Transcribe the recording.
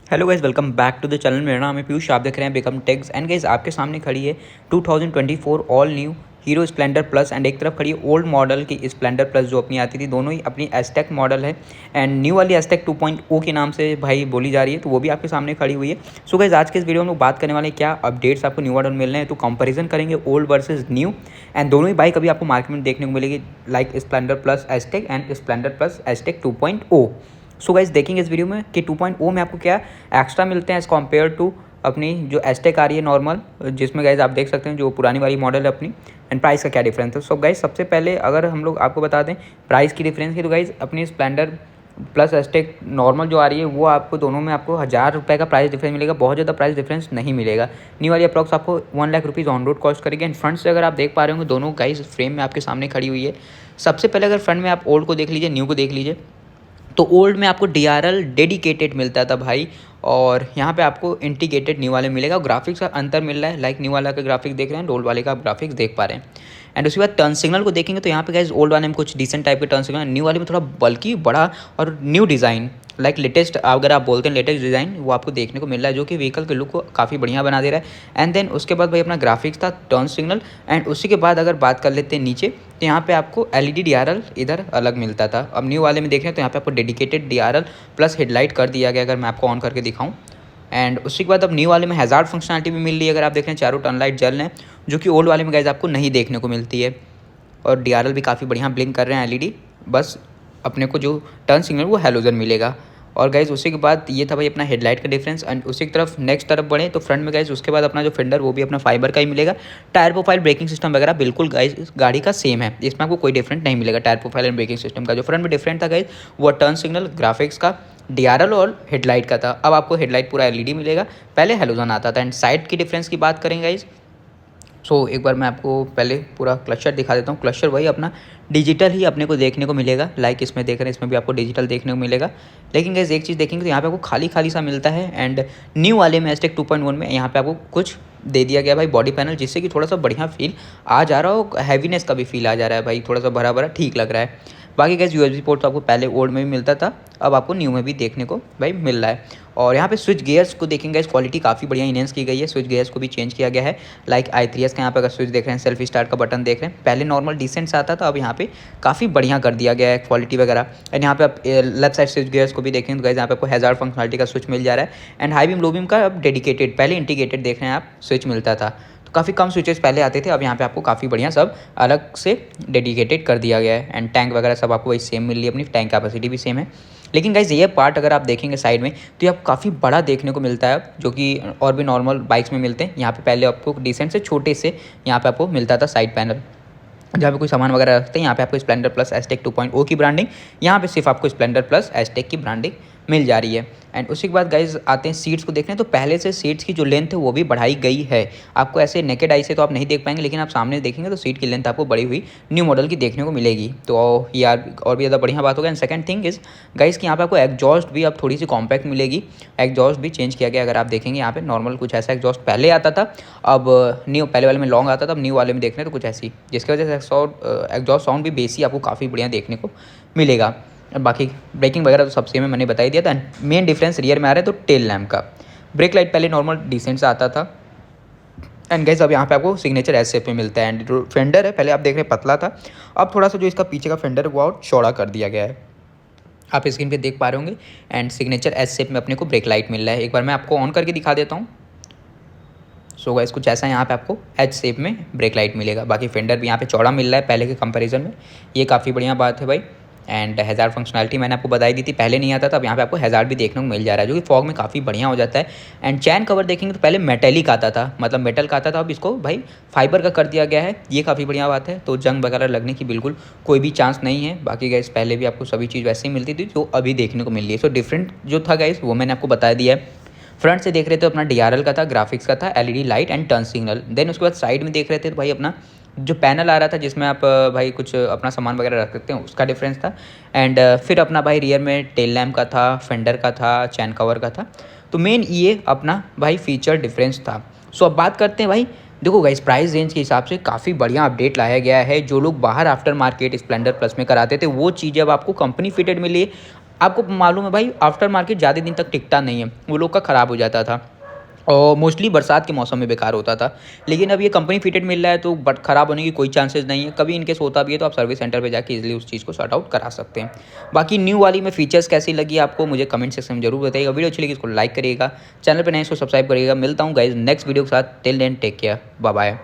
Hello guys, welcome back to the channel. मेरा नाम है पीयूष, आप देख रहे हैं बिकम टेक्स। एंड गाइस, आपके सामने खड़ी है 2024 all new hero Splendor plus and एक तरफ खड़ी है ओल्ड मॉडल की स्प्लेंडर प्लस जो अपनी आती थी। दोनों ही अपनी एस्टेक मॉडल है एंड न्यू वाली एस्टेक 2.0 के नाम से भाई बोली जा रही है, तो वो भी आपके सामने खड़ी हुई है। सो गाइस, आज के इस वीडियो में हम लोग बात करने वाले हैं क्या अपडेट्स आपको न्यू मॉडल मिल रहे हैं, तो कंपेरिजन करेंगे ओल्ड वर्सेज न्यू। एंड दोनों ही बाइक अभी आपको मार्केट में देखने को मिलेगी, like Splendor plus asterisk and Splendor plus asterisk 2.0। So guys, देखेंगे इस वीडियो में कि 2.0 में आपको क्या एक्स्ट्रा मिलते हैं एज़ कम्पेयर टू अपनी जो एस्टेक आ रही है नॉर्मल, जिसमें गाइस आप देख सकते हैं जो पुरानी वाली मॉडल है अपनी, एंड प्राइस का क्या डिफरेंस है। सो गाइस, सबसे पहले अगर हम लोग आपको बता दें प्राइस की डिफरेंस की, तो गाइस अपनी स्प्लेंडर प्लस एस्टेक नॉर्मल जो आ रही है वो आपको दोनों में आपको 1000 रुपये का प्राइस डिफरेंस मिलेगा। बहुत ज़्यादा प्राइस डिफरेंस नहीं मिलेगा। न्यू वाली अप्रॉक्स आपको 1 lakh rupees on road cost करेगी। एंड फ्रंट से अगर आप देख पा रहे होंगे, दोनों गाइस फ्रेम में आपके सामने खड़ी हुई है। सबसे पहले अगर फ्रंट में आप ओल्ड को देख लीजिए, न्यू को देख लीजिए, तो ओल्ड में आपको DRL डेडिकेटेड मिलता था भाई, और यहाँ पे आपको इंटीग्रेटेड न्यू वाले मिलेगा। ग्राफिक्स का अंतर मिल रहा है, लाइक न्यू वाला का ग्राफिक्स देख रहे हैं, ओल्ड वाले का ग्राफिक्स देख पा रहे हैं। एंड उसके बाद टर्न सिग्नल को देखेंगे तो यहाँ पे गाइस ओल्ड वाले में कुछ डिसेंट टाइप के टर्न सिग्नल, न्यू वाले में थोड़ा बल्कि बड़ा और न्यू डिज़ाइन, लाइक लेटेस्ट अगर आप बोलते हैं लेटेस्ट डिज़ाइन, वो आपको देखने को मिल रहा है, जो कि व्हीकल के लुक को काफ़ी बढ़िया बना दे रहा है। एंड देन उसके बाद भाई अपना ग्राफिक्स था, टर्न सिग्नल, एंड उसी के बाद अगर बात कर लेते हैं नीचे, तो यहाँ पे आपको LED DRL इधर अलग मिलता था। अब न्यू वाले में देख रहे हैं तो यहाँ पे आपको डेडिकेटेड DRL प्लस हेडलाइट कर दिया गया, अगर मैं आपको ऑन करके दिखाऊँ। एंड उसी के बाद अब न्यू वाले में हैज़ार्ड फंक्शनलिटी भी मिल रही है। अगर आप देख रहे हैं चारों टर्न लाइट जल रहे हैं, जो कि ओल्ड वाले में गाइस आपको नहीं देखने को मिलती है। और DRL भी काफ़ी बढ़िया ब्लिंक कर रहे हैं LED, बस अपने को जो टर्न सिग्नल वो हेलोजन मिलेगा। और गाइज उसी के बाद ये था भाई अपना हेडलाइट का डिफरेंस। एंड उसी की तरफ नेक्स्ट तरफ बढ़े तो फ्रंट में गाइज उसके बाद अपना जो फेंडर वो भी अपना फाइबर का ही मिलेगा। टायर प्रोफाइल, ब्रेकिंग सिस्टम वगैरह बिल्कुल गाइज गाड़ी का सेम है, इसमें आपको कोई डिफरेंट नहीं मिलेगा। Tyre profile and braking system का जो फ्रंट में डिफरेंट था गाइज, वो टर्न सिग्नल, ग्राफिक्स का, DRL और हेडलाइट का था। अब आपको हेडलाइट पूरा LED मिलेगा, पहले हेलोजन आता था। एंड साइड की डिफरेंस की बात करेंगे गाइज, एक बार मैं आपको पहले पूरा क्लस्टर दिखा देता हूँ। क्लस्टर वही अपना डिजिटल ही अपने को देखने को मिलेगा, लाइक इसमें देख रहे हैं, इसमें भी आपको डिजिटल देखने को मिलेगा। लेकिन गाइस एक चीज़ देखेंगे तो यहाँ पे आपको खाली खाली सा मिलता है। एंड न्यू वाले में एस्टेक 2.1 में यहाँ पे आपको कुछ दे दिया गया भाई बॉडी पैनल, जिससे कि थोड़ा सा बढ़िया फील आ जा रहा हो, हैवीनेस का भी फील आ जा रहा है भाई, थोड़ा सा भरा भरा ठीक लग रहा है। बाकी गाइस USB पोर्ट तो आपको पहले ओल्ड में भी मिलता था, अब आपको न्यू में भी देखने को भाई मिल रहा है। और यहाँ पे स्विच गियर्स को देखेंगे गाइस, क्वालिटी काफ़ी बढ़िया इनहेंस की गई है। स्विच गियर्स को भी चेंज किया गया है, लाइक i3s का यहाँ पे अगर स्विच देख रहे हैं, सेल्फी स्टार्ट का बटन देख रहे हैं, पहले नॉर्मल डिसेंट सा आता था, अब यहाँ पे काफ़ी बढ़िया कर दिया गया है क्वालिटी वगैरह। एंड यहाँ पे आप लेफ्ट साइड स्विच गियर्स को भी देखें तो गाइस यहाँ पे आपको हैज़ार्ड फंक्शनलिटी का स्विच मिल जा रहा है। And high beam low beam का अब डेडिकेटेड, पहले इंटीग्रेटेड देख रहे हैं आप स्विच मिलता था, तो काफ़ी कम स्विचेस पहले आते थे, अब यहाँ पे आपको काफ़ी बढ़िया सब अलग से डेडिकेटेड कर दिया गया है। एंड टैंक वगैरह सब आपको वही सेम मिल रही है, अपनी टैंक कैपेसिटी भी सेम है। लेकिन गाइज ये पार्ट अगर आप देखेंगे साइड में, तो ये आपको काफ़ी बड़ा देखने को मिलता है, जो कि और भी नॉर्मल बाइक्स में मिलते हैं। यहाँ पे पहले आपको डिसेंट से छोटे से यहाँ पे आपको मिलता था साइड पैनल, जहाँ पे कोई सामान वगैरह रखते हैं। यहाँ पे आपको स्प्लेंडर प्लस एस्टेक 2.0 की ब्रांडिंग, यहाँ पे सिर्फ आपको स्प्लेंडर प्लस एस्टेक की ब्रांडिंग मिल जा रही है। एंड उसी के बाद गाइज आते हैं सीट्स को देखने, तो पहले से सीट्स की जो लेंथ है वो भी बढ़ाई गई है। आपको ऐसे नेकेड आई से तो आप नहीं देख पाएंगे, लेकिन आप सामने देखेंगे तो सीट की लेंथ आपको बड़ी हुई न्यू मॉडल की देखने को मिलेगी, तो यार और भी ज़्यादा बढ़िया बात होगा। And second thing is guys कि यहाँ पे आपको एग्जॉस्ट भी अब थोड़ी सी कॉम्पैक्ट मिलेगी, एग्जॉस्ट भी चेंज किया गया। अगर आप देखेंगे यहाँ पे नॉर्मल कुछ ऐसा एग्जॉस्ट पहले आता था, अब न्यू पहले वाले में लॉन्ग आता था, अब न्यू वाले में देख रहे हैं तो कुछ ऐसी, जिसकी वजह से एग्जॉस्ट साउंड भी बेसी आपको काफ़ी बढ़िया देखने को मिलेगा। बाकी ब्रेकिंग वगैरह तो सब सेम है, मैंने बता ही दिया था। मेन डिफरेंस रियर में आ रहा है तो टेल लैम्प का, ब्रेक लाइट पहले नॉर्मल डिसेंट सा आता था। एंड गाइस अब यहाँ पे आपको सिग्नेचर एस शेप में मिलता है। एंड जो फेंडर है पहले आप देख रहे हैं पतला था, अब थोड़ा सा जो इसका पीछे का फेंडर वो और चौड़ा कर दिया गया है, आप स्क्रीन पे देख पा रहे होंगे। एंड सिग्नेचर एस शेप में अपने को ब्रेक लाइट मिल रहा है, एक बार मैं आपको ऑन करके दिखा देता हूँ। सो गाइस कुछ ऐसा यहाँ पे आपको एच शेप में ब्रेक लाइट मिलेगा। बाकी फेंडर भी यहाँ पे चौड़ा मिल रहा है पहले के कंपैरिजन में, ये काफ़ी बढ़िया बात है भाई। एंड हैज़ार्ड फंक्शनलिटी मैंने आपको बताई दी थी, पहले नहीं आता था, अब यहाँ पे आपको हैज़ार्ड भी देखने को मिल जा रहा है, जो कि फॉग में काफ़ी बढ़िया हो जाता है। एंड चैन कवर देखेंगे तो पहले मेटेलिक आता था, मतलब मेटल का आता था, अब इसको भाई फाइबर का कर दिया गया है, ये काफ़ी बढ़िया बात है। तो जंग वगैरह लगने की बिल्कुल कोई भी चांस नहीं है। बाकी गाइस पहले भी आपको सभी चीज़ वैसे ही मिलती थी जो अभी देखने को मिल रही है। सो डिफरेंट जो था गाइस वो मैंने आपको बता दिया है। फ्रंट से देख रहे थे अपना DRL का था, ग्राफिक्स का था, LED light and turn signal. Then उसके बाद साइड में देख रहे थे तो भाई अपना जो पैनल आ रहा था, जिसमें आप भाई कुछ अपना सामान वगैरह रख सकते हैं, उसका डिफरेंस था। एंड फिर अपना भाई रियर में टेल लैम्प का था, फेंडर का था, चैन कवर का था। तो मेन ये अपना भाई फीचर डिफरेंस था। सो अब बात करते हैं भाई, देखो गाइस प्राइस रेंज के हिसाब से काफ़ी बढ़िया अपडेट लाया गया है। जो लोग बाहर आफ्टर मार्केट स्प्लेंडर प्लस में कराते थे वो चीज़ें अब आपको कंपनी फिटेड मिली है। आपको मालूम है भाई, आफ्टर मार्केट ज़्यादा दिन तक टिकता नहीं है, वो लोग का ख़राब हो जाता था और मोस्टली बरसात के मौसम में बेकार होता था। लेकिन अब ये कंपनी फिटेड मिल रहा है तो बट ख़राब होने की कोई चांसेस नहीं है। कभी इनकेस होता भी है तो आप सर्विस सेंटर पे जाके इजीली उस चीज़ को सॉर्ट आउट करा सकते हैं। बाकी न्यू वाली में फीचर्स कैसी लगी आपको मुझे कमेंट सेक्शन में जरूर बताइएगा। वीडियो अच्छी लगी इसको लाइक करिएगा, चैनल पर नए इसको सब्सक्राइब करिएगा। मिलता हूँ गाइज नेक्स्ट वीडियो के साथ। Till then take care, bye bye.